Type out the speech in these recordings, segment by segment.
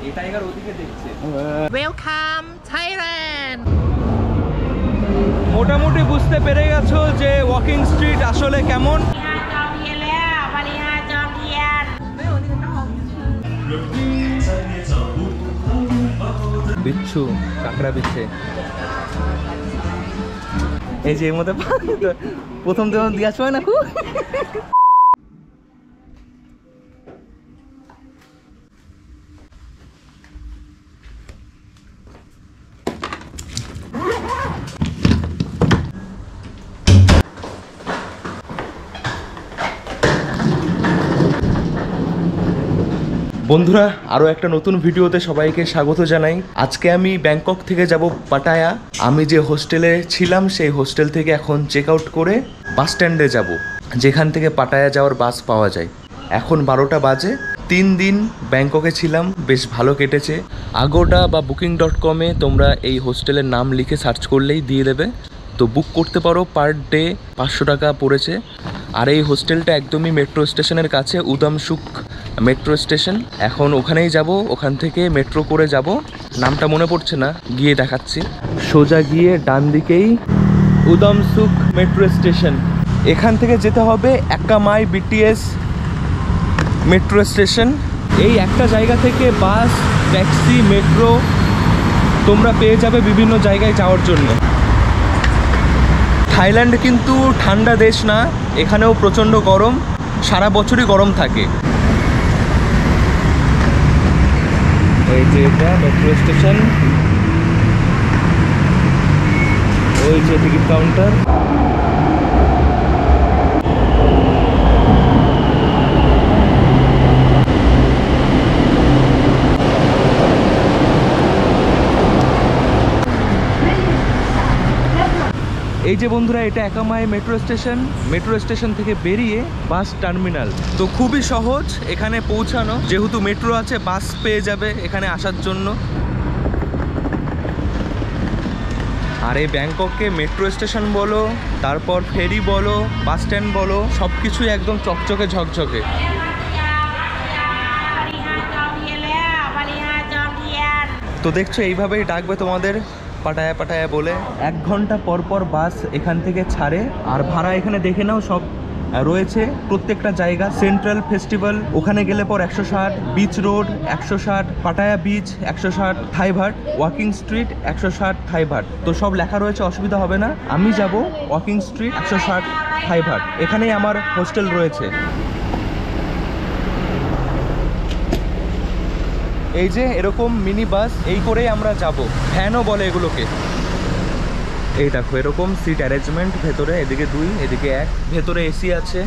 এই টাইগার ওদিকে দেখছে। Welcome Thailand. মোটামুটি বুঝতে পেরে গেছো যে ওয়াকিং স্ট্রিট আসলে কেমন। বিচ্ছু কাঁকড়া বিচ্ছে এই যে এর মধ্যে প্রথম যখন দিয়া হয় না খুব। বন্ধুরা আরও একটা নতুন ভিডিওতে সবাইকে স্বাগত জানাই। আজকে আমি ব্যাংকক থেকে যাব পাটায়া। আমি যে হোস্টেলে ছিলাম সেই হোস্টেল থেকে এখন চেক আউট করে বাস স্ট্যান্ডে যাব, যেখান থেকে পাটায়া যাওয়ার বাস পাওয়া যায়। এখন 12টা বাজে। 3 দিন ব্যাংককে ছিলাম, বেশ ভালো কেটেছে। আগোডা বা booking.com-এ তোমরা এই হোস্টেলের নাম লিখে সার্চ করলেই দিয়ে দেবে, তো বুক করতে পারো। পার ডে 500 টাকা পড়েছে। আর এই হোস্টেলটা একদমই মেট্রো স্টেশনের কাছে, উদামসুক মেট্রো স্টেশন। এখন ওখানেই যাব, ওখান থেকে মেট্রো করে যাব, নামটা মনে পড়ছে না, গিয়ে দেখাচ্ছি। সোজা গিয়ে ডান দিকেই উদামসুক মেট্রো স্টেশন। এখান থেকে যেতে হবে একামাই বিটিএস মেট্রো স্টেশন। এই একটা জায়গা থেকে বাস, ট্যাক্সি, মেট্রো তোমরা পেয়ে যাবে বিভিন্ন জায়গায় যাওয়ার জন্য। থাইল্যান্ড কিন্তু ঠান্ডা দেশ না, এখানেও প্রচণ্ড গরম, সারা বছরই গরম থাকে। এই যে এটা মেট্রো স্টেশন, ওই যে টিকিট কাউন্টার। এই যে বন্ধুরা, এটা একামাই মেট্রো স্টেশন। মেট্রো স্টেশন থেকে বেরিয়ে বাস টার্মিনাল। তো খুবই সহজ এখানে পৌঁছানো, যেহেতু মেট্রো আছে বাস পেয়ে যাবে এখানে আসার জন্য। আর এই ব্যাংককে মেট্রো স্টেশন বলো, তারপর ফেরি বলো, বাস স্ট্যান্ড বলো, সব কিছুই একদম চকচকে ঝকঝকে। তো দেখছো এইভাবেই ডাকবে তোমাদের পাটায়া পাটায়া বলে। 1 ঘন্টা পর পর বাস এখান থেকে ছাড়ে। আর ভাড়া এখানে দেখে নাও, সব রয়েছে প্রত্যেকটা জায়গা। সেন্ট্রাল ফেস্টিভ্যাল ওখানে গেলে পর 160, বিচ রোড 160, পাটায়া বিচ 160 থাই ভাট, ওয়াকিং স্ট্রিট 160 থাই ভাট। তো সব লেখা রয়েছে, অসুবিধা হবে না। আমি যাব ওয়াকিং স্ট্রিট 160 থাই ভাট, এখানেই আমার হোস্টেল রয়েছে। এই যে এরকম মিনি বাস, এই করেই আমরা যাব। ভ্যানও বলে এগুলোকে। এই দেখো এরকম সিট অ্যারেঞ্জমেন্ট, ভেতরে এদিকে 2, এদিকে 1, ভেতরে এসি আছে।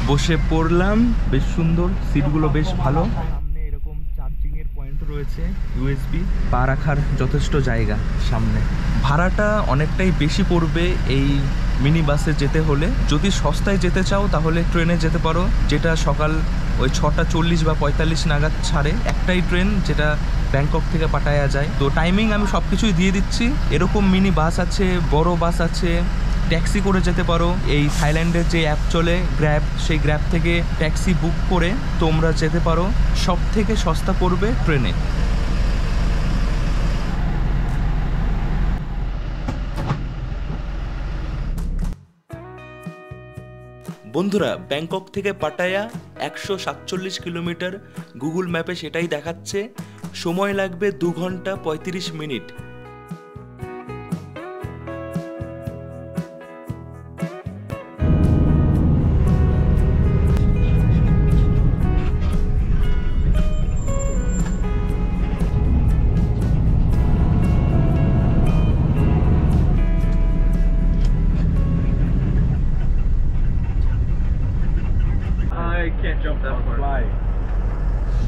বসে পড়লাম, বেশ সুন্দর, সিটগুলো বেশ ভালো। সামনে এরকম চার্জিং এর পয়েন্ট রয়েছে, ইউএসবি, পা রাখার যথেষ্ট জায়গা সামনে। ভাড়াটা অনেকটাই বেশি পড়বে এই মিনি বাসে যেতে হলে। যদি সস্তায় যেতে চাও তাহলে ট্রেনে যেতে পারো, যেটা সকাল ওই 6টা 40 বা 45 নাগাদ ছাড়ে। একটাই ট্রেন যেটা ব্যাংকক থেকে পাটায়া যায়। তো টাইমিং আমি সব কিছুই দিয়ে দিচ্ছি। এরকম মিনি বাস আছে, বড় বাস আছে, ট্যাক্সি করে যেতে পারো। এই থাইল্যান্ডের যে অ্যাপ চলে গ্র্যাব, সেই গ্র্যাব থেকে ট্যাক্সি বুক করে তোমরা যেতে পারো। সব থেকে সস্তা পড়বে ট্রেনে। বন্ধুরা, ব্যাংকক থেকে পাটায়া 147 কিলোমিটার। গুগল ম্যাপে সেটাই দেখাচ্ছে। সময় লাগবে 2 ঘন্টা 35 মিনিট।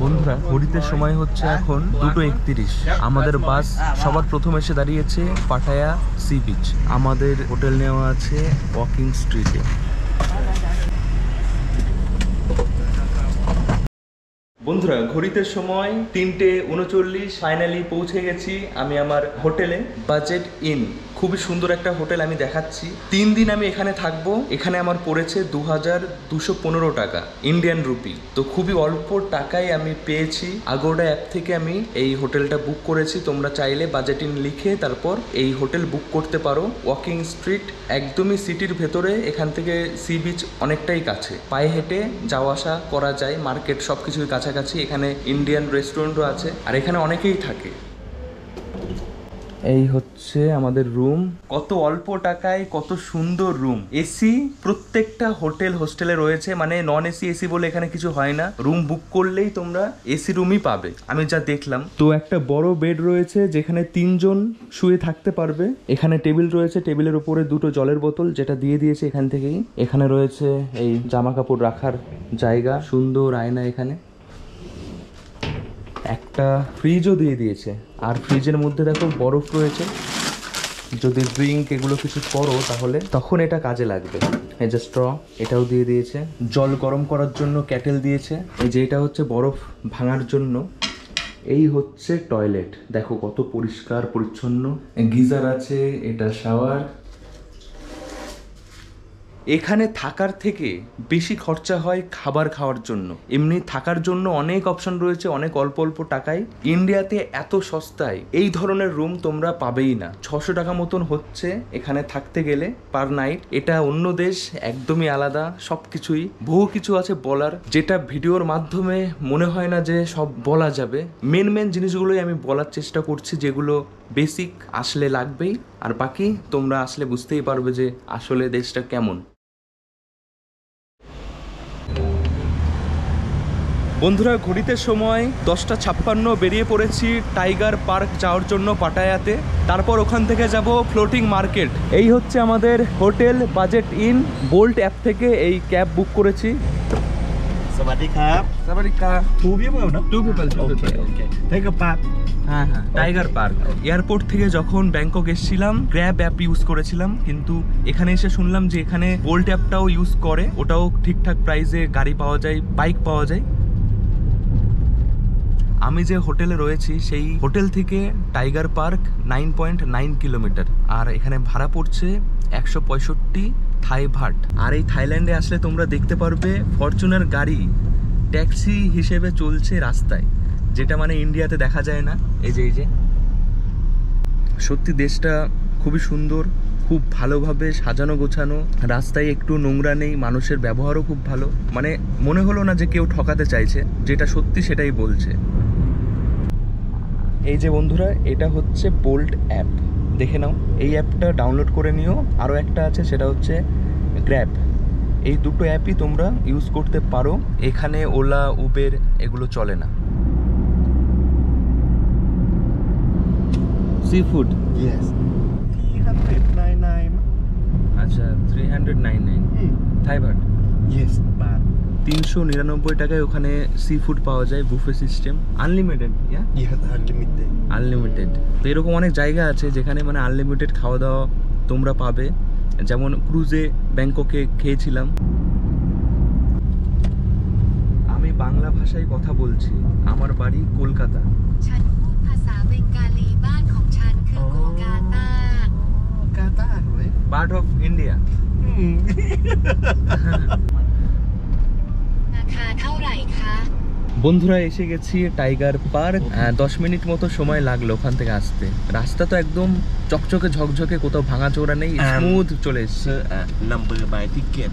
বন্ধুরা, ঘড়িতে সময় হচ্ছে এখন 2:31। আমাদের বাস সবার প্রথম এসে দাঁড়িয়েছে পাটায়া সি বিচ। আমাদের হোটেল নেওয়া আছে ওয়াকিং স্ট্রিটে। বন্ধুরা, ঘড়িতে সময় 3:39। ফাইনালি পৌঁছে গেছি আমি আমার হোটেলে, বাজেট ইন। খুবই সুন্দর একটা হোটেল আমি দেখাচ্ছি। 3 দিন আমি এখানে থাকবো। এখানে আমার পড়েছে 2215 টাকা ইন্ডিয়ান রুপি। তো খুবই অল্প টাকায় আমি পেয়েছি। আগোডা অ্যাপ থেকে আমি এই হোটেলটা বুক করেছি। তোমরা চাইলে বাজেটিং লিখে তারপর এই হোটেল বুক করতে পারো। ওয়াকিং স্ট্রিট, একদমই সিটির ভেতরে। এখান থেকে সি বিচ অনেকটাই কাছে, পায়ে হেঁটে যাওয়া আসা করা যায়। মার্কেট সব কিছুই কাছাকাছি। এখানে ইন্ডিয়ান রেস্টুরেন্টও আছে আর এখানে অনেকেই থাকে। এই হচ্ছে আমাদের রুম। কত অল্প টাকায় কত সুন্দর রুম। এসি প্রত্যেকটা হোস্টেলে রয়েছে, মানে নন এসি এসি বলে এখানে কিছু হয় না। রুম বুক করলেই তোমরা এসি রুমই পাবে, আমি যা দেখলাম। তো একটা বড় বেড রয়েছে যেখানে 3 জন শুয়ে থাকতে পারবে। এখানে টেবিল রয়েছে, টেবিলের উপরে 2টো জলের বোতল যেটা দিয়ে দিয়েছে এখান থেকেই। এখানে রয়েছে এই জামা কাপড় রাখার জায়গা, সুন্দর আয়না। এখানে একটা ফ্রিজও দিয়ে দিয়েছে, আর ফ্রিজের মধ্যে দেখো বরফ রয়েছে। যদি ড্রিঙ্ক এগুলো কিছু করো তাহলে তখন এটা কাজে লাগবে। এই যে স্ট্র, এটাও দিয়ে দিয়েছে। জল গরম করার জন্য ক্যাটেল দিয়েছে। এই যে এটা হচ্ছে বরফ ভাঙার জন্য। এই হচ্ছে টয়লেট, দেখো কত পরিষ্কার পরিচ্ছন্ন। গিজার আছে, এটা শাওয়ার। এখানে থাকার থেকে বেশি খরচা হয় খাবার খাওয়ার জন্য। এমনি থাকার জন্য অনেক অপশন রয়েছে, অনেক অল্প অল্প টাকায়। ইন্ডিয়াতে এত সস্তায় এই ধরনের রুম তোমরা পাবেই না। 600 টাকা মতন হচ্ছে এখানে থাকতে গেলে পার নাইট। এটা অন্য দেশ, একদমই আলাদা। সব কিছুই বহু কিছু আছে বলার, যেটা ভিডিওর মাধ্যমে মনে হয় না যে সব বলা যাবে। মেন জিনিসগুলোই আমি বলার চেষ্টা করছি, যেগুলো বেসিক আসলে লাগবেই। আর বাকি তোমরা আসলে বুঝতেই পারবে যে আসলে দেশটা কেমন। বন্ধুরা, ঘড়িতে সময় 10:56, বেরিয়ে পড়েছি টাইগার পার্ক যাওয়ার জন্য পাটায়াতে। তারপর ওখান থেকে যাব ফ্লোটিং মার্কেট। এই হচ্ছে আমাদের hotel Budget Inn. Bolt app থেকে এই ক্যাব বুক করেছি। สวัสดีครับ সাবারিকা 2 people না 2 people ওকে টাইগার পার্ক হ্যাঁ টাইগার পার্ক। এয়ারপোর্ট থেকে যখন ব্যাংকক এসেছিলাম গ্র্যাব অ্যাপ ইউজ করেছিলাম, কিন্তু এখানে এসে শুনলাম যে এখানে বোল্ট অ্যাপটাও ইউজ করে। ওটাও ঠিকঠাক প্রাইসে গাড়ি পাওয়া যায়, বাইক পাওয়া যায়। আমি যে হোটেলে রয়েছি সেই হোটেল থেকে টাইগার পার্ক 9.9 কিলোমিটার, আর এখানে ভাড়া পড়ছে 165 থাই ভাট। আর এই থাইল্যান্ডে আসলে তোমরা দেখতে পারবে ফরচুনার গাড়ি ট্যাক্সি হিসেবে চলছে রাস্তায়, যেটা মানে ইন্ডিয়াতে দেখা যায় না। এই যে সত্যি দেশটা খুবই সুন্দর, খুব ভালোভাবে সাজানো গোছানো। রাস্তায় একটু নোংরা নেই, মানুষের ব্যবহারও খুব ভালো। মানে মনে হলো না যে কেউ ঠকাতে চাইছে, যেটা সত্যি সেটাই বলছে। এই যে বন্ধুরা, এটা হচ্ছে বোল্ট অ্যাপ, দেখে নাও। এই অ্যাপটা ডাউনলোড করে নিও। আরও একটা আছে, সেটা হচ্ছে গ্র্যাব। এই দুটো অ্যাপই তোমরা ইউজ করতে পারো। এখানে ওলা, উবের এগুলো চলে না। সি ফুড, yes 399 আচ্ছা 399 থাই ভাট। yes বাট 399 টাকায় ওখানে সি ফুড পাওয়া যায়, buffet system, unlimited. yes unlimited unlimited. তো এরকম অনেক জায়গা আছে যেখানে মানে আনলিমিটেড খাওয়া দাওয়া তোমরা পাবে। যেমন ক্রুজে ব্যাংককে খেয়েছিলাম। আমি বাংলা ভাষায় কথা বলছি, আমার বাড়ি কলকাতা। ฉันพูดภาษาเบงกาลีบ้านของฉันคือโกกาตา กาตาร์เลย part of India. ราคาเท่าไหร่คะ বন্ধুরা, এসে গেছি টাইগার পার্ক। 10 মিনিট মতো সময় লাগলো ওখান থেকে আসতে। রাস্তা তো একদম চকচকে ঝকঝকে, কোথাও ভাঙাচোরা নেই, স্মুথ চলে এসছে। number by ticket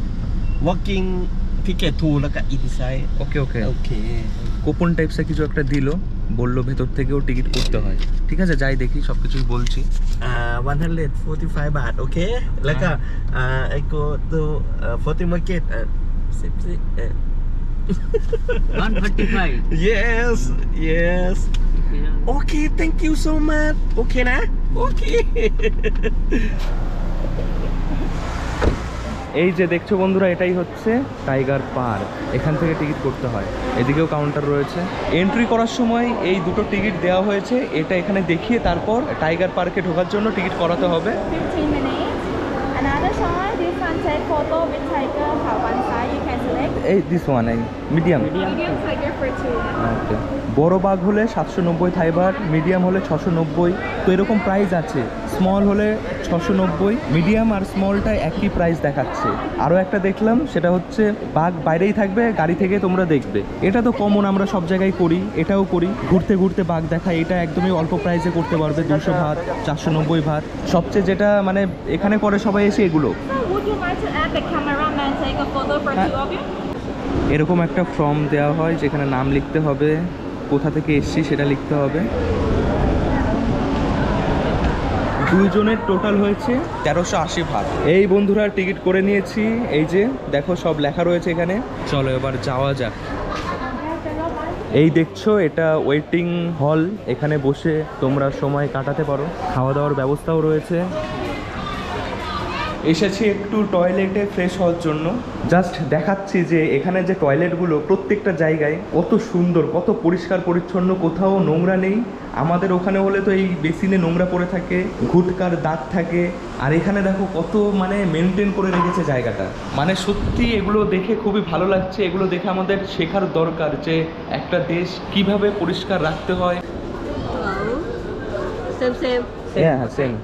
walking ticket to แล้วก็ inside okay okay okay coupon টাইপসে কিছু একটা দিল, বললো ভেতর থেকেও টিকিট করতে হয়। ঠিক আছে, যাই দেখি, সব কিছুই বলছি। 145 บาทโอเคแล้วก็I go to floating market 135 yes yes okay thank you so much okay না okay এই যে দেখছো বন্ধুরা, এটাই হচ্ছে টাইগার পার্ক। এখান থেকে টিকিট করতে হয়। এদিকেও কাউন্টার রয়েছে। এন্ট্রি করার সময় এই দুটো টিকিট দেওয়া হয়েছে। এটা এখানে দেখিয়ে তারপর টাইগার পার্কে ঢোকার জন্য টিকিট করাতে হবে। 15 minutes. Another choice, this one take photo with tiger. One side you can select এই দিস ওয়ান এই মিডিয়াম Medium tiger for 2. ওকে বড় বাঘ হলে 790 থাই বাট, মিডিয়াম হলে 690। তো এরকম প্রাইস আছে। স্মল হলে 690, মিডিয়াম আর স্মলটা একই প্রাইস দেখাচ্ছে। আরও একটা দেখলাম, সেটা হচ্ছে বাঘ বাইরেই থাকবে, গাড়ি থেকে তোমরা দেখবে। এটা তো কমন, আমরা সব জায়গায় করি, এটাও করি, ঘুরতে ঘুরতে বাঘ দেখা। এটা একদমই অল্প প্রাইসে করতে পারবে, 200 ভাত, 490 ভাত। সবচেয়ে যেটা মানে এখানে করে সবাই এসে এগুলো। So would you like to add the cameraman take a photo for 2 of you? এরকম একটা ফর্ম দেওয়া হয় যেখানে নাম লিখতে হবে, কোথা থেকে এসছি সেটা লিখতে হবে। দুইজনের টোটাল হয়েছে 1380 ভাত। এই বন্ধুরা টিকিট করে নিয়েছি, এই যে দেখো সব লেখা রয়েছে এখানে। চলো এবার যাওয়া যাক। এই দেখছো এটা ওয়েটিং হল, এখানে বসে তোমরা সময় কাটাতে পারো, খাওয়া দাওয়ার ব্যবস্থাও রয়েছে। এসেছি একটু টয়লেটে ফ্রেশ হওয়ার জন্য। জাস্ট দেখাচ্ছি যে এখানে যে টয়লেটগুলো প্রত্যেকটা জায়গায় কত সুন্দর, কত পরিষ্কার পরিচ্ছন্ন, কোথাও নোংরা নেই। আমাদের ওখানে হলে তো এই বেসিনে নোংরা পড়ে থাকে, ঘুটকার দাগ থাকে, আর এখানে দেখো কত মানে মেনটেন করে রেখেছে জায়গাটা। মানে সত্যি এগুলো দেখে খুবই ভালো লাগছে। এগুলো দেখে আমাদের শেখার দরকার যে একটা দেশ কিভাবে পরিষ্কার রাখতে হয়। Same. হ্যাঁ সেম।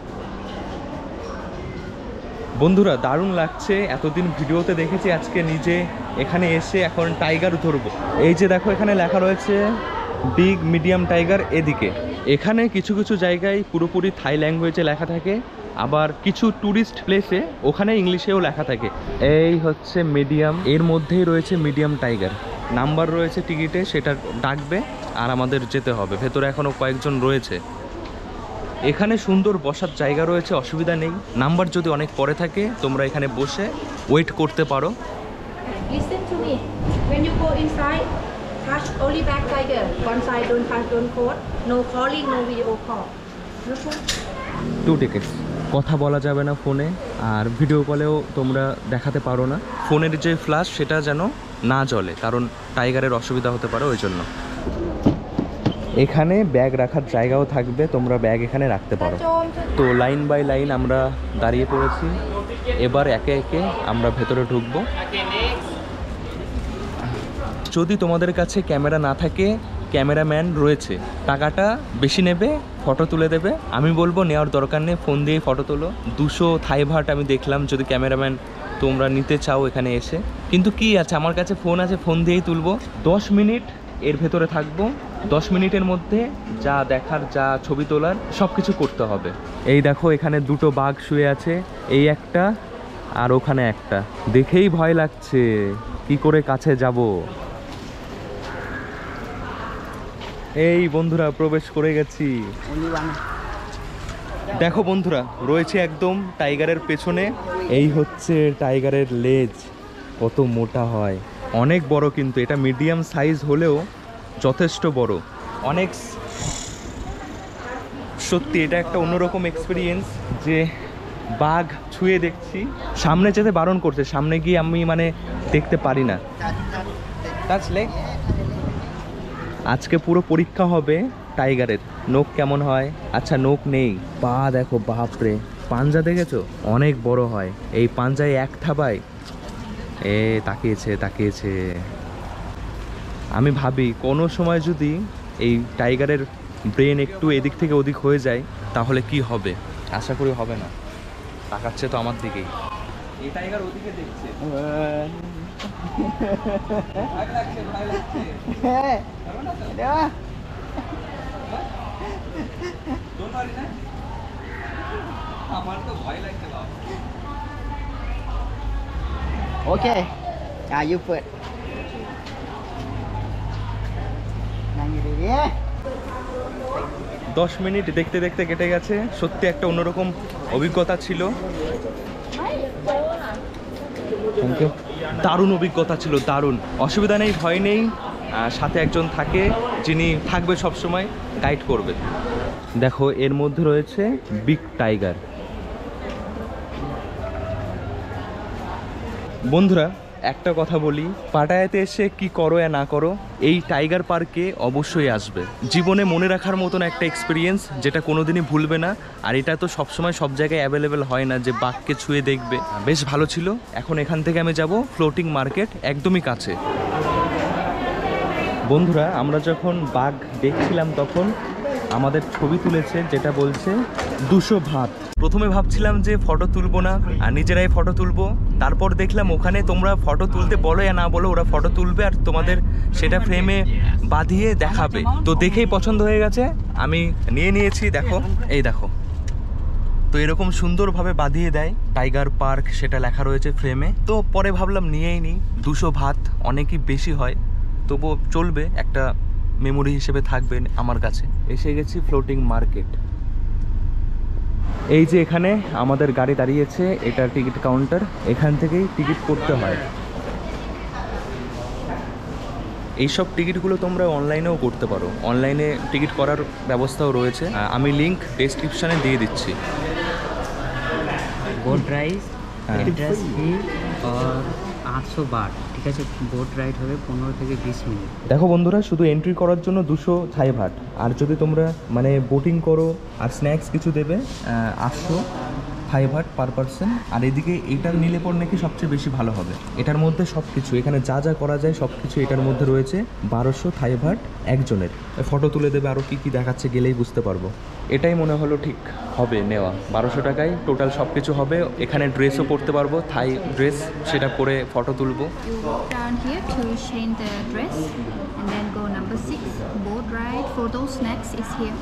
বন্ধুরা দারুণ লাগছে, এতদিন ভিডিওতে দেখেছি, আজকে নিজে এখানে এসে এখন টাইগার ধরবো। এই যে দেখো এখানে লেখা রয়েছে বিগ মিডিয়াম টাইগার। এদিকে এখানে কিছু কিছু জায়গায় পুরোপুরি থাই ল্যাঙ্গুয়েজে লেখা থাকে, আবার কিছু ট্যুরিস্ট প্লেসে ওখানে ইংলিশেও লেখা থাকে। এই হচ্ছে মিডিয়াম, এর মধ্যেই রয়েছে মিডিয়াম টাইগার। নাম্বার রয়েছে টিকিটে, সেটা ডাকবে আর আমাদের যেতে হবে। ভেতরে এখনও কয়েকজন রয়েছে। এখানে সুন্দর বসার জায়গা রয়েছে, অসুবিধা নেই। নাম্বার যদি অনেক পরে থাকে তোমরা এখানে বসে ওয়েট করতে পারো। Listen to me. When you go inside, touch only back tiger. One side, don't touch, don't call. No calling, no video call. Okay? 2 tickets. কথা বলা যাবে না ফোনে, আর ভিডিও কলেও তোমরা দেখাতে পারো না। ফোনের যে ফ্ল্যাশ সেটা যেন না জ্বলে, কারণ টাইগারের অসুবিধা হতে পারে, ওই জন্য। এখানে ব্যাগ রাখার জায়গাও থাকবে, তোমরা ব্যাগ এখানে রাখতে পারো। তো লাইন বাই লাইন আমরা দাঁড়িয়ে পড়েছি, এবার একে একে আমরা ভেতরে ঢুকবো। যদি তোমাদের কাছে ক্যামেরা না থাকে, ক্যামেরাম্যান রয়েছে, টাকাটা বেশি নেবে, ফটো তুলে দেবে। আমি বলবো নেওয়ার দরকার নেই, ফোন দিয়ে ফটো তোলো। 200 থাই ভাট আমি দেখলাম, যদি ক্যামেরাম্যান তোমরা নিতে চাও এখানে এসে। কিন্তু কি আছে, আমার কাছে ফোন আছে, ফোন দিয়েই তুলবো। 10 মিনিট এর ভেতরে থাকবো। 10 মিনিটের মধ্যে যা দেখার, যা ছবি তোলার, সব কিছু করতে হবে। এই দেখো এখানে 2টো বাঘ শুয়ে আছে, এই একটা আর ওখানে একটা। দেখেই ভয় লাগছে, কি করে কাছে যাব। এই বন্ধুরা প্রবেশ করে গেছি। দেখো বন্ধুরা রয়েছে একদম টাইগারের পেছনে। এই হচ্ছে টাইগারের লেজ, কত মোটা হয়, অনেক বড়। কিন্তু এটা মিডিয়াম সাইজ হলেও যথেষ্ট বড়, অনেক। সত্যি এটা একটা অন্যরকম এক্সপিরিয়েন্স যে বাঘ ছুঁয়ে দেখছি। সামনে যেতে বারণ করছে, সামনে গিয়ে আমি মানে দেখতে পারি না। আজকে পুরো পরীক্ষা হবে টাইগারের, নখ কেমন হয়। আচ্ছা নখ নেই, পা দেখো, বাপরে, পাঞ্জা দেখেছো, অনেক বড় হয়। এই পাঞ্জায় এক থাবায় তাকিয়েছে। আমি ভাবি কোনো সময় যদি এই টাইগারের ব্রেন একটু এদিক থেকে ওদিক হয়ে যায় তাহলে কি হবে। আশা করি হবে না, তাকাচ্ছে তো আমার দিকেই। এই টাইগার ওদিকে দেখছে। আমার তো ভয় লাগছে বাবা। Okay. You put. Yeah. 10 minute দেখতে দেখতে কেটে গেছে। সত্যি একটা অন্যরকম অভিজ্ঞতা ছিল। দারুণ অভিজ্ঞতা ছিল, দারুণ। অসুবিধা নেই, ভয় নেই, সাথে একজন থাকে যিনি থাকবে সব সময়, গাইড করবে। দেখো এর মধ্যে রয়েছে বিগ টাইগার। বন্ধুরা একটা কথা বলি, পাটায়াতে এসে কি করো আর না করো, এই টাইগার পার্কে অবশ্যই আসবে। জীবনে মনে রাখার মতন একটা এক্সপিরিয়েন্স, যেটা কোনোদিনই ভুলবে না। আর এটা তো সবসময় সব জায়গায় অ্যাভেলেবেল হয় না যে বাঘকে ছুঁয়ে দেখবে। বেশ ভালো ছিল। এখন এখান থেকে আমি যাব ফ্লোটিং মার্কেট, একদমই কাছে। বন্ধুরা, আমরা যখন বাঘ দেখছিলাম তখন আমাদের ছবি তুলেছে, যেটা বলছে 200 ভাত। প্রথমে ভাবছিলাম যে ফটো তুলবো না আর নিজেরাই ফটো তুলবো, তারপর দেখলাম ওখানে তোমরা ফটো তুলতে বলো या না বলো, ওরা ফটো তুলবে আর তোমাদের সেটা ফ্রেমে বাঁধিয়ে দেখাবে। তো দেখেই পছন্দ হয়ে গেছে, আমি নিয়ে নিয়েছি। দেখো, এই দেখো, তো এরকম সুন্দরভাবে বাঁধিয়ে দেয় টাইগার পার্ক, সেটা লেখা রয়েছে ফ্রেমে। তো পরে ভাবলাম নিয়েই নিই, 200 ভাত অনেকই বেশি হয়, তবুও চলবে, একটা মেমোরি হিসেবে থাকবে আমার কাছে। এসে গেছি ফ্লোটিং মার্কেট। এই যে এখানে আমাদের গাড়ি দাঁড়িয়েছে, এটা টিকিট কাউন্টার, এখান থেকেই টিকিট করতে হয়। এইসব টিকিটগুলো তোমরা অনলাইনেও করতে পারো, অনলাইনে টিকিট করার ব্যবস্থাও রয়েছে, আমি লিংক ডেসক্রিপশানে দিয়ে দিচ্ছি। बोट राइड एंट्रेंस फी और 800 बाट, ঠিক আছে। বোট রাইড হবে 15 থেকে 20 মিনিট। দেখো বন্ধুরা, শুধু এন্ট্রি করার জন্য 200 থাই ভাট, আর যদি তোমরা মানে বোটিং করো আর স্ন্যাক্স কিছু দেবে 800 থাই ভাট পার পারসন। আর এদিকে এটার নিলে পর নাকি সবচেয়ে বেশি ভালো হবে। এটার মধ্যে সব কিছু, এখানে যা যা করা যায় সব কিছু এটার মধ্যে রয়েছে। 1200 থাই ভাট একজনের। ফটো তুলে দেবে, আরও কী কী দেখাচ্ছে গেলেই বুঝতে পারবো। এটাই মনে হলো ঠিক হবে নেওয়া। 1200 টাকায় টোটাল সব কিছু হবে। এখানে ড্রেসও পরতে পারবো, থাই ড্রেস, সেটা পরে ফটো তুলবো। You walk down here to change the dress and then go number 6, boat ride, photo, snacks is here.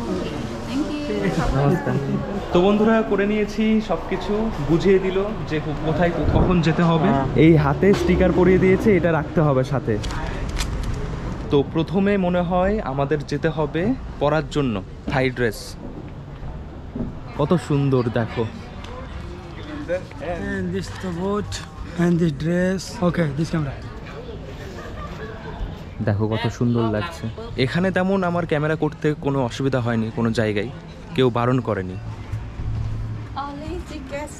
Okay, thank you. তো বন্ধুরা, করে নিয়েছি সব কিছু, বুঝিয়ে দিল যে কোথায় কখন যেতে হবে। এই হাতে স্টিকার পরিয়ে দিয়েছে, এটা রাখতে হবে সাথে। তো প্রথমে মনে হয় আমাদের যেতে হবে পরার জন্য থাই ড্রেস। কত সুন্দর দেখো। And this the boat and this dress. Okay, this camera. দেখো কত সুন্দর লাগছে। এখানে তেমন আমার ক্যামেরা করতে কোনো অসুবিধা হয়নি, কোনো জায়গায় কেউ বারণ করেনি। Only tickets,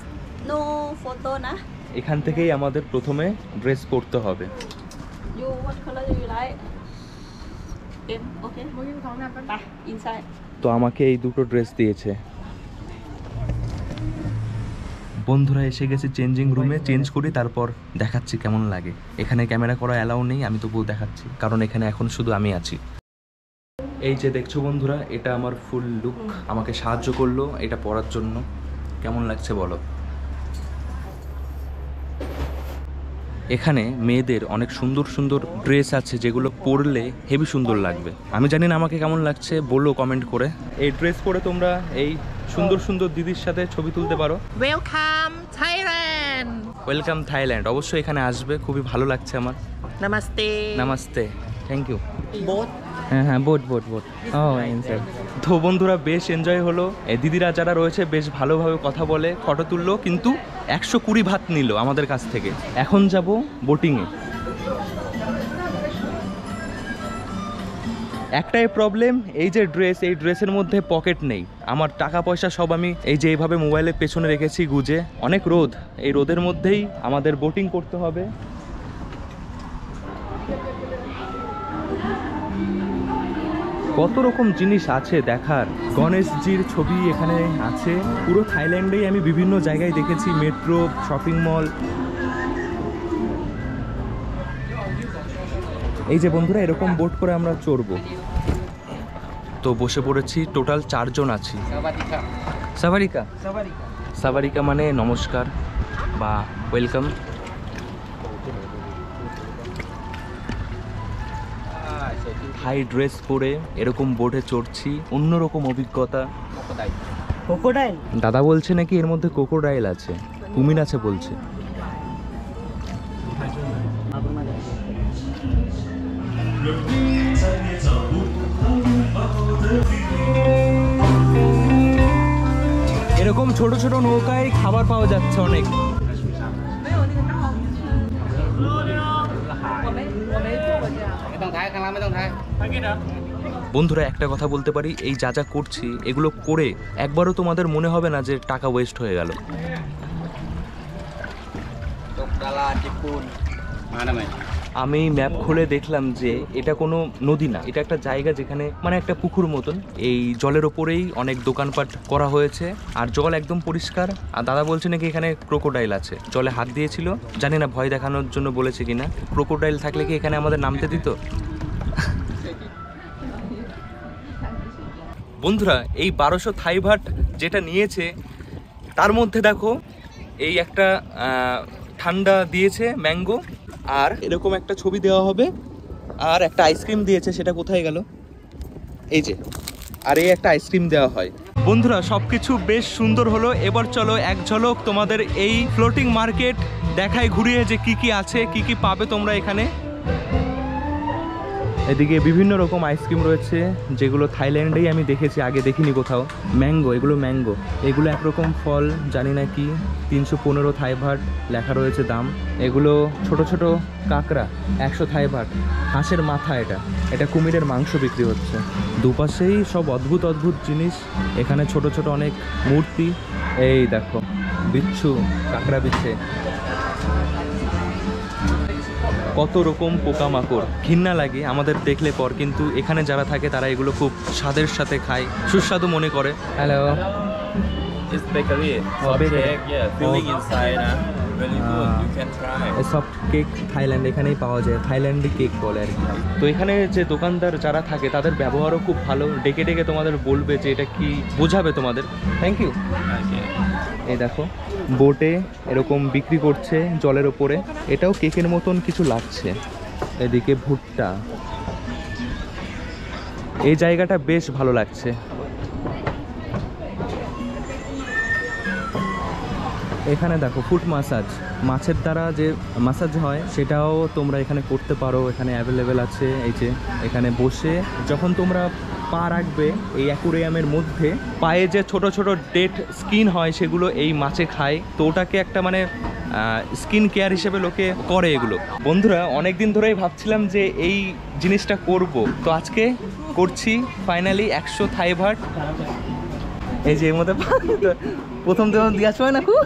no photo না। এখান থেকেই আমাদের প্রথমে ড্রেস পরতে হবে। You what color do you like? Okay. Bye, inside. তো আমাকে এই দুটো ড্রেস দিয়েছে। বন্ধুরা, এসে গেছি চেঞ্জিং রুমে, চেঞ্জ করি, তারপর দেখাচ্ছি কেমন লাগে। এখানে ক্যামেরা করা অ্যালাউ নেই, আমি তবুও দেখাচ্ছি, কারণ এখানে এখন শুধু আমি আছি। এই যে দেখছো বন্ধুরা, এটা আমার ফুল লুক। আমাকে সাহায্য করলো এটা পরার জন্য। কেমন লাগছে বলো? এখানে মেয়েদের অনেক সুন্দর সুন্দর ড্রেস আছে, যেগুলো পরলে হেভি সুন্দর লাগবে। আমি জানি না আমাকে কেমন লাগছে, বলো কমেন্ট করে। এই ড্রেস পরে তোমরা এই সুন্দর সুন্দর দিদির সাথে ছবি তুলতে পারো। Welcome Thailand. Welcome Thailand. অবশ্যই এখানে আসবে, খুবই ভালো লাগছে আমার। Namaste. Namaste, thank you. Boat. হ্যাঁ, বোট। তো বন্ধুরা, বেশ এনজয় হলো। এই দিদিরা যারা রয়েছে বেশ ভালোভাবে কথা বলে, ফটো তুললো, কিন্তু 120 ভাত নিল আমাদের কাছ থেকে। এখন যাব বোটিংয়ে। একটাই প্রবলেম, এই যে ড্রেস, এই ড্রেসের মধ্যে পকেট নেই। আমার টাকা পয়সা সব আমি এই যে এইভাবে মোবাইলের পেছনে রেখেছি গুজে। অনেক রোদ, এই রোদের মধ্যেই আমাদের বোটিং করতে হবে। কত রকম জিনিস আছে দেখার। গণেশজির ছবি এখানে আছে। পুরো থাইল্যান্ডেই আমি বিভিন্ন জায়গায় দেখেছি, মেট্রো, শপিং মল। এই যে বন্ধুরা, এরকম বোট করে আমরা চড়বো। তো বসে পড়েছি, টোটাল 4 জন আছি। সাবারিকা মানে নমস্কার বা ওয়েলকাম। হাই ড্রেস পরে এরকম বোটে চড়ছি, অন্যরকম অভিজ্ঞতা। ক্রোকোডাইল দাদা বলছে নাকি এর মধ্যে ক্রোকোডাইল আছে, কুমির আছে বলছে। এরকম ছোট ছোট নৌকায় খাবার পাওয়া যাচ্ছে অনেক। বন্ধুরা, একটা কথা বলতে পারি, এই যা যা করছি এগুলো করে একবারও তোমাদের মনে হবে না যে টাকা ওয়েস্ট হয়ে গেল। আমি ম্যাপ খুলে দেখলাম যে এটা কোনো নদী না, এটা একটা জায়গা যেখানে মানে একটা পুকুর মতন। এই জলের ওপরেই অনেক দোকানপাট করা হয়েছে আর জল একদম পরিষ্কার। আর দাদা বলছে নাকি এখানে ক্রোকোডাইল আছে, জলে হাত দিয়েছিল, জানি না ভয় দেখানোর জন্য বলেছে কিনা। ক্রোকোডাইল থাকলে কি এখানে আমাদের নামতে দিত? বন্ধুরা এই 1200 থাই ভাট যেটা নিয়েছে তার মধ্যে দেখো এই একটা ঠান্ডা দিয়েছে ম্যাঙ্গো, আর এরকম একটা ছবি দেওয়া হবে, আর একটা আইসক্রিম দিয়েছে, সেটা কোথায় গেল? এই যে, আর এই একটা আইসক্রিম দেওয়া হয়। বন্ধুরা সবকিছু বেশ সুন্দর হলো। এবার চলো এক ঝলক তোমাদের এই ফ্লোটিং মার্কেট দেখায় ঘুরিয়ে যে কি কি আছে, কি কি পাবে তোমরা এখানে। এদিকে বিভিন্ন রকম আইসক্রিম রয়েছে যেগুলো থাইল্যান্ডেই আমি দেখেছি, আগে দেখিনি কোথাও। ম্যাঙ্গো, এগুলো ম্যাঙ্গো, এগুলো একরকম ফল, জানি না কি। 315 থাই ভাট লেখা রয়েছে দাম। এগুলো ছোট ছোট কাঁকড়া, 100 থাই ভাট। হাঁসের মাথা, এটা কুমিরের মাংস বিক্রি হচ্ছে। দুপাশেই সব অদ্ভুত অদ্ভুত জিনিস। এখানে ছোট ছোট অনেক মূর্তি, এই দেখো বিচ্ছু, কাঁকড়া বিচ্ছে, কত রকম পোকামাকড়, ঘৃণা লাগে আমাদের দেখলে পর, কিন্তু এখানে যারা থাকে তারা এগুলো খুব স্বাদের সাথে খায়, সুস্বাদু মনে করে। Hello, It's bakery. Soft cake, yeah. Filling inside, very good. You can try. Soft cake Thailand এখানেই পাওয়া যায়, থাইল্যান্ডি কেক বলে আর কি। তো এখানে যে দোকানদার যারা থাকে তাদের ব্যবহারও খুব ভালো, ডেকে ডেকে তোমাদের বলবে যে এটা কি, বোঝাবে তোমাদের। Thank you. এই দেখো বোটে এরকম বিক্রি করছে জলের ওপরে, এটাও কেকের মতন কিছু লাগছে। এদিকে ভুট্টা, এই জায়গাটা বেশ ভালো লাগছে। এখানে দেখো ফুট মাসাজ, মাছের দ্বারা যে মাসাজ হয় সেটাও তোমরা এখানে করতে পারো, এখানে অ্যাভেলেবেল আছে। এই যে এখানে বসে যখন তোমরা পা রাখবে এই অ্যাকুরিয়ামের মধ্যে, পায়ে যে ছোট ছোট ডেড স্কিন হয় সেগুলো এই মাছে খায়, তো ওটাকে একটা মানে স্কিন কেয়ার হিসেবে লোকে করে এগুলো। বন্ধুরা অনেক দিন ধরেই ভাবছিলাম যে এই জিনিসটা করব, তো আজকে করছি ফাইনালি। 100 থাই ভাট, এই যে এর মধ্যে প্রথম দিয়াছ হয় না, খুব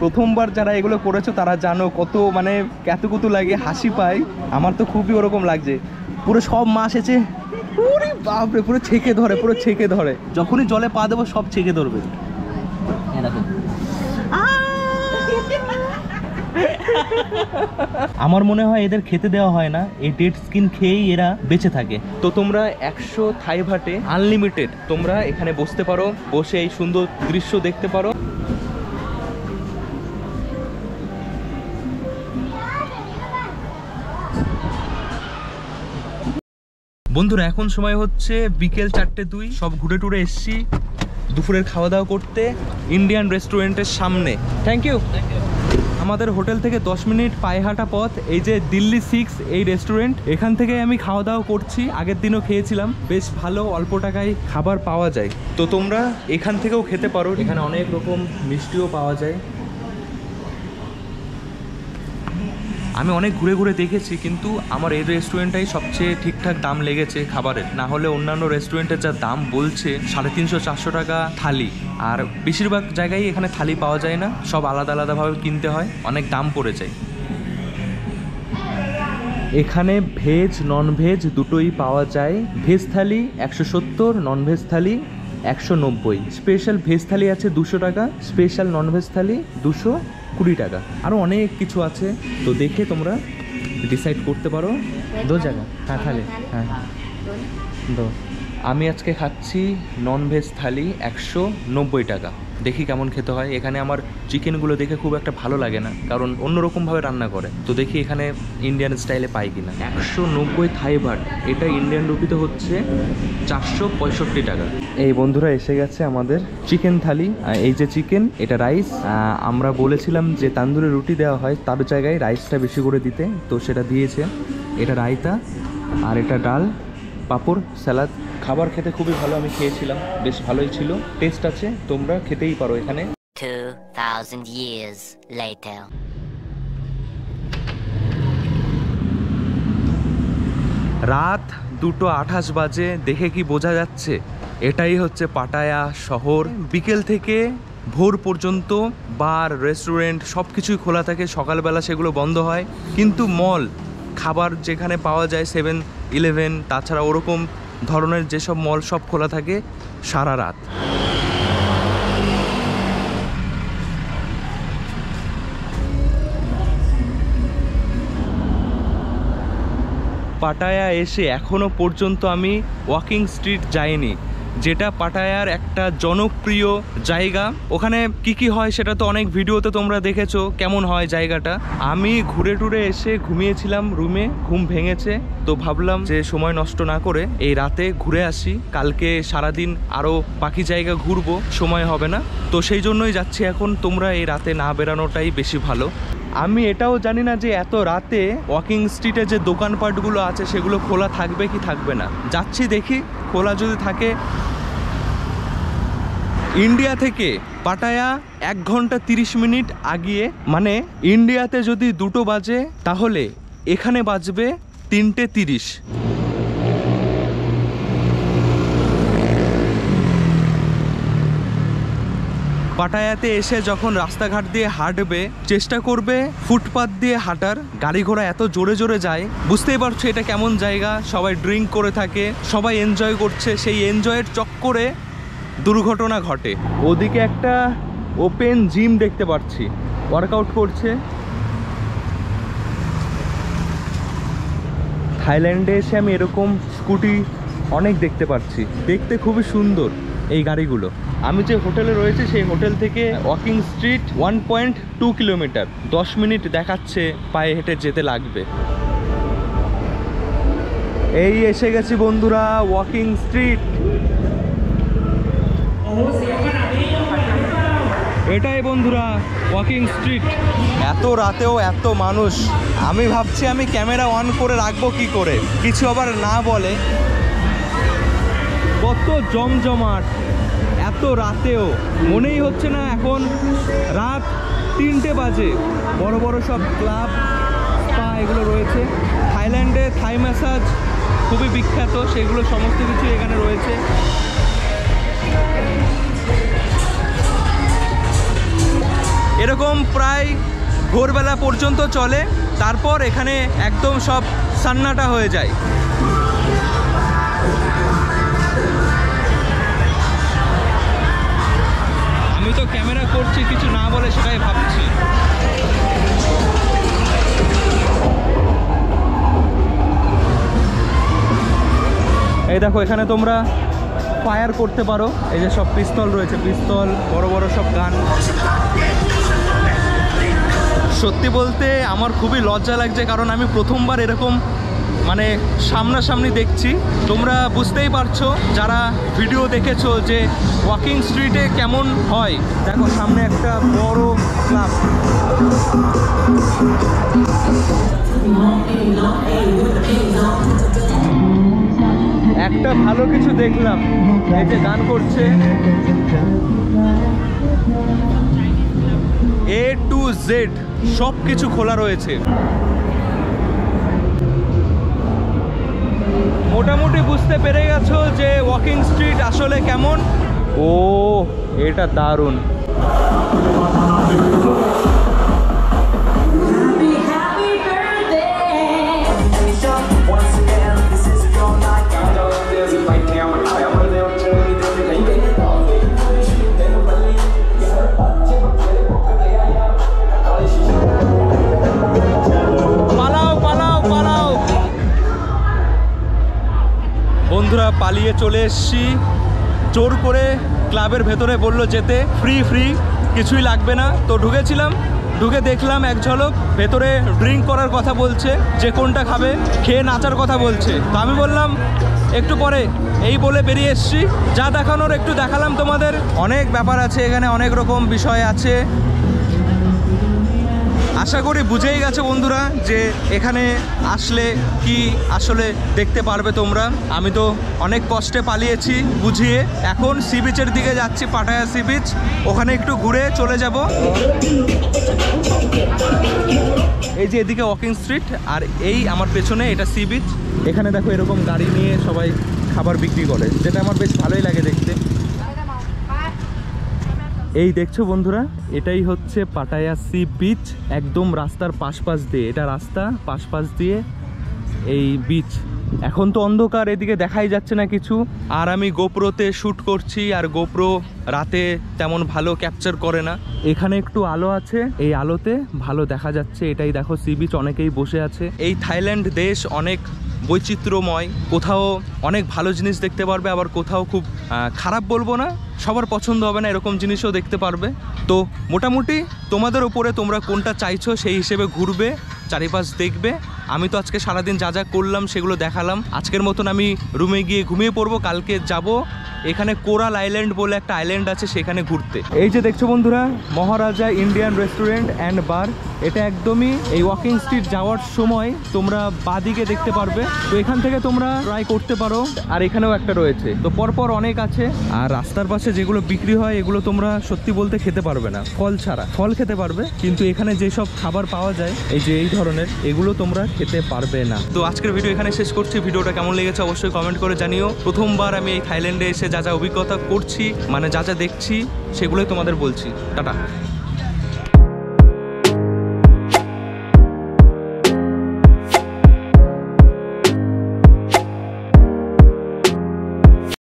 প্রথমবার যারা এগুলো করেছো তারা জানো কত মানে ক্যাতুকুতু লাগে, হাসি পায়। আমার তো খুবই ওরকম লাগছে, পুরো সব মাছ এসে পুরো বাপরে পুরো ছেঁকে ধরে, পুরো ছেঁকে ধরে। যখনই জলে পা দেবো সব ছেঁকে ধরবে। আমার মনে হয় এদের খেতে দেওয়া হয় না, এই ডেড স্কিন খেয়েই এরা বেঁচে থাকে। তো তোমরা 100 থাই ভাটে আনলিমিটেড তোমরা এখানে বসতে পারো, বসে এই সুন্দর দৃশ্য দেখতে পারো। বন্ধুরা এখন সময় হচ্ছে বিকেল 4:02, সব ঘুরে টুরে এসছি দুপুরের খাওয়া দাওয়া করতে ইন্ডিয়ান রেস্টুরেন্টের সামনে। Thank you. আমাদের হোটেল থেকে 10 মিনিট পায়ে হাঁটা পথ, এই যে দিল্লি 6 এই রেস্টুরেন্ট, এখান থেকে আমি খাওয়া দাওয়া করছি। আগের দিনও খেয়েছিলাম, বেশ ভালো, অল্প টাকায় খাবার পাওয়া যায়। তো তোমরা এখান থেকেও খেতে পারো, এখানে অনেক রকম মিষ্টিও পাওয়া যায়। আমি অনেক ঘুরে ঘুরে দেখেছি, কিন্তু আমার এই রেস্টুরেন্টটাই সবচেয়ে ঠিকঠাক দাম লেগেছে খাবারের। না হলে অন্যান্য রেস্টুরেন্টের যা দাম বলছে 350-400 টাকা থালি, আর বেশিরভাগ জায়গায় এখানে থালি পাওয়া যায় না, সব আলাদা আলাদাভাবে কিনতে হয়, অনেক দাম পড়ে যায়। এখানে ভেজ নন ভেজ দুটোই পাওয়া যায়। ভেজ থালি 170, নন ভেজ থালি 190। স্পেশাল ভেজ থালি আছে 200 টাকা, স্পেশাল নন ভেজ থালি 220 টাকা। আরও অনেক কিছু আছে, তো দেখে তোমরা ডিসাইড করতে পারো। 2 জায়গা, হ্যাঁ থালি, হ্যাঁ দো। আমি আজকে খাচ্ছি নন ভেজ থালি 190 টাকা। দেখি কেমন খেতে হয়। এখানে আমার চিকেনগুলো দেখে খুব একটা ভালো লাগে না, কারণ অন্যরকমভাবে রান্না করে, তো দেখি এখানে ইন্ডিয়ান স্টাইলে পাই কিনা। 190 থাই ভাট, এটা ইন্ডিয়ান রুপিতে হচ্ছে 465 টাকা। এই বন্ধুরা এসে গেছে আমাদের চিকেন থালি। এই যে চিকেন, এটা রাইস। আমরা বলেছিলাম যে তান্দুরি রুটি দেওয়া হয়, তার জায়গায় রাইসটা বেশি করে দিতে, তো সেটা দিয়েছে। এটা রায়তা, আর এটা ডাল, পাঁপড়, স্যালাড। খাবার খেতে খুবই ভালো, আমি খেয়েছিলাম, বেশ ভালোই ছিল, টেস্ট আছে, তোমরা খেতেই পারো এখানে। 2000 years later. রাত 2:28 বাজে, দেখে কি বোঝা যাচ্ছে? এটাই হচ্ছে পাটায়া শহর। বিকেল থেকে ভোর পর্যন্ত বার রেস্টুরেন্ট সব কিছুই খোলা থাকে, সকালবেলা সেগুলো বন্ধ হয়। কিন্তু মল, খাবার যেখানে পাওয়া যায় 7-11, তাছাড়া ওরকম ধরনের যেসব মল সব খোলা থাকে সারা রাত। পাটায়া এসে এখনো পর্যন্ত আমি ওয়াকিং স্ট্রিট যাইনি, যেটা পাটায়ার একটা জনপ্রিয় জায়গা। ওখানে কি কি হয় সেটা তো অনেক ভিডিওতে তোমরা দেখেছো কেমন হয় জায়গাটা। আমি ঘুরে টুরে এসে ঘুমিয়েছিলাম রুমে, ঘুম ভেঙেছে, তো ভাবলাম যে সময় নষ্ট না করে এই রাতে ঘুরে আসি। কালকে সারাদিন আরও বাকি জায়গা ঘুরবো, সময় হবে না, তো সেই জন্যই যাচ্ছি এখন। তোমরা এই রাতে না বেরানোটাই বেশি ভালো। আমি এটাও জানি না যে এত রাতে ওয়াকিং স্ট্রিটে যে দোকানপাটগুলো আছে সেগুলো খোলা থাকবে কি থাকবে না। যাচ্ছি দেখি, খোলা যদি থাকে। ইন্ডিয়া থেকে পাটায়া 1 ঘন্টা 30 মিনিট আগিয়ে, মানে ইন্ডিয়াতে যদি 2টো বাজে তাহলে এখানে বাজবে 3:30। পাটায়াতে এসে যখন রাস্তাঘাট দিয়ে হাঁটবে, চেষ্টা করবে ফুটপাথ দিয়ে হাঁটার। গাড়ি ঘোড়া এত জোরে জোরে যায়, বুঝতেই পারছো এটা কেমন জায়গা। সবাই ড্রিঙ্ক করে থাকে, সবাই এনজয় করছে, সেই এনজয়ের চক্করে দুর্ঘটনা ঘটে। ওদিকে একটা ওপেন জিম দেখতে পাচ্ছি, ওয়ার্কআউট করছে। থাইল্যান্ডে এসে আমি এরকম স্কুটি অনেক দেখতে পাচ্ছি, দেখতে খুবই সুন্দর এই গাড়িগুলো। আমি যে হোটেলে রয়েছে সেই হোটেল থেকে ওয়াকিং স্ট্রিট 1.2 কিলোমিটার, 10 মিনিট দেখাচ্ছে পায়ে হেঁটে যেতে লাগবে। এই এসে গেছি বন্ধুরা ওয়াকিং স্ট্রিট। এটাই বন্ধুরা ওয়াকিং স্ট্রিট। এত রাতেও এত মানুষ, আমি ভাবছি আমি ক্যামেরা অন করে রাখবো কি করে, কিছু আবার না বলে। কত জমজমাট এত রাতেও, মনেই হচ্ছে না এখন রাত 3টে বাজে। বড় বড় সব ক্লাব, স্পা এগুলো রয়েছে। থাইল্যান্ডে থাই ম্যাসাজ খুবই বিখ্যাত, সেগুলো সমস্ত কিছু এখানে রয়েছে। এরকম প্রায় ভোরবেলা পর্যন্ত চলে, তারপর এখানে একদম সব সান্নাটা হয়ে যায়। আমি তো ক্যামেরা করছি, কিছু না বলে সেটাই ভাবছি। এই দেখো এখানে তোমরা ফায়ার করতে পারো, এই যে সব পিস্তল রয়েছে, পিস্তল, বড় বড় সব গান। সত্যি বলতে আমার খুবই লজ্জা লাগছে, কারণ আমি প্রথমবার এরকম মানে সামনাসামনি দেখছি। তোমরা বুঝতেই পারছো যারা ভিডিও দেখেছো যে ওয়াকিং স্ট্রিটে কেমন হয়। দেখো সামনে একটা বড় ক্লাব। একটা ভালো কিছু দেখলাম, এই যে গান করছে। A to Z সব কিছু খোলা রয়েছে। মোটামুটি বুঝতে পেরে গেছো যে ওয়াকিং স্ট্রিট আসলে কেমন। ও এটা দারুণ। বন্ধুরা পালিয়ে চলে এসেছি, জোর করে ক্লাবের ভেতরে বললো যেতে, ফ্রি কিছুই লাগবে না। তো ঢুকেছিলাম, ঢুকে দেখলাম এক ঝলক ভেতরে ড্রিঙ্ক করার কথা বলছে, যে কোনটা খাবে, খেয়ে নাচার কথা বলছে। তো আমি বললাম একটু পরে, এই বলে বেরিয়ে এসেছি। যা দেখানোর একটু দেখালাম তোমাদের। অনেক ব্যাপার আছে এখানে, অনেক রকম বিষয় আছে। আশা করি বুঝেই গেছো বন্ধুরা যে এখানে আসলে কি আসলে দেখতে পারবে তোমরা। আমি তো অনেক কষ্টে পালিয়েছি বুঝিয়ে, এখন সি বিচের দিকে যাচ্ছি, পাটায়া সি বিচ। ওখানে একটু ঘুরে চলে যাব। এই যে এদিকে ওয়াকিং স্ট্রিট, আর এই আমার পেছনে এটা সি বিচ। এখানে দেখো এরকম গাড়ি নিয়ে সবাই খাবার বিক্রি করে, যেটা আমার বেশ ভালোই লাগে দেখতে। এই দেখছো বন্ধুরা, এটাই হচ্ছে পাটায়া সি বিচ, একদম রাস্তার পাশ দিয়ে, এটা রাস্তা পাশ দিয়ে এই বিচ। এখন তো অন্ধকার, এদিকে দেখাই যাচ্ছে না কিছু, আর আমি গোপ্রোতে শ্যুট করছি, আর গোপ্রো রাতে তেমন ভালো ক্যাপচার করে না। এখানে একটু আলো আছে, এই আলোতে ভালো দেখা যাচ্ছে। এটাই দেখো সি বিচ, অনেকেই বসে আছে। এই থাইল্যান্ড দেশ অনেক বৈচিত্র্যময়, কোথাও অনেক ভালো জিনিস দেখতে পারবে, আবার কোথাও খুব খারাপ বলবো না, সবার পছন্দ হবে না এরকম জিনিসও দেখতে পারবে। তো মোটামুটি তোমাদের ওপরে, তোমরা কোনটা চাইছো সেই হিসেবে ঘুরবে, চারিপাশ দেখবে। আমি তো আজকে সারাদিন যা যা করলাম সেগুলো দেখালাম। আজকের মতন আমি রুমে গিয়ে ঘুমিয়ে পড়বো, কালকে যাব এখানে কোরাল আইল্যান্ড বলে একটা আইল্যান্ড আছে, সেখানে ঘুরতে। এই যে দেখছো বন্ধুরা, মহারাজা ইন্ডিয়ান রেস্টুরেন্ট অ্যান্ড বার, এটা একদমই এই ওয়াকিং স্ট্রিট যাওয়ার সময় তোমরা বাদিকে দেখতে পারবে। তো এখান থেকে তোমরা ট্রাই করতে পারো, আর এখানেও একটা রয়েছে। তো পরপর অনেক আছে, আর রাস্তার পাশে যেগুলো বিক্রি হয় এগুলো তোমরা সত্যি বলতে খেতে পারবে না, ফল ছাড়া। ফল খেতে পারবে, কিন্তু এখানে যেসব খাবার পাওয়া যায় এই যে এই ধরনের, এগুলো তোমরা খেতে পারবে না। তো আজকের ভিডিও এখানে শেষ করছি। ভিডিওটা কেমন লেগেছে অবশ্যই কমেন্ট করে জানিও। প্রথমবার আমি এই থাইল্যান্ডে এসে যা যা অভিজ্ঞতা করছি, মানে যা যা দেখছি, সেগুলোই তোমাদের বলছি। টাটা।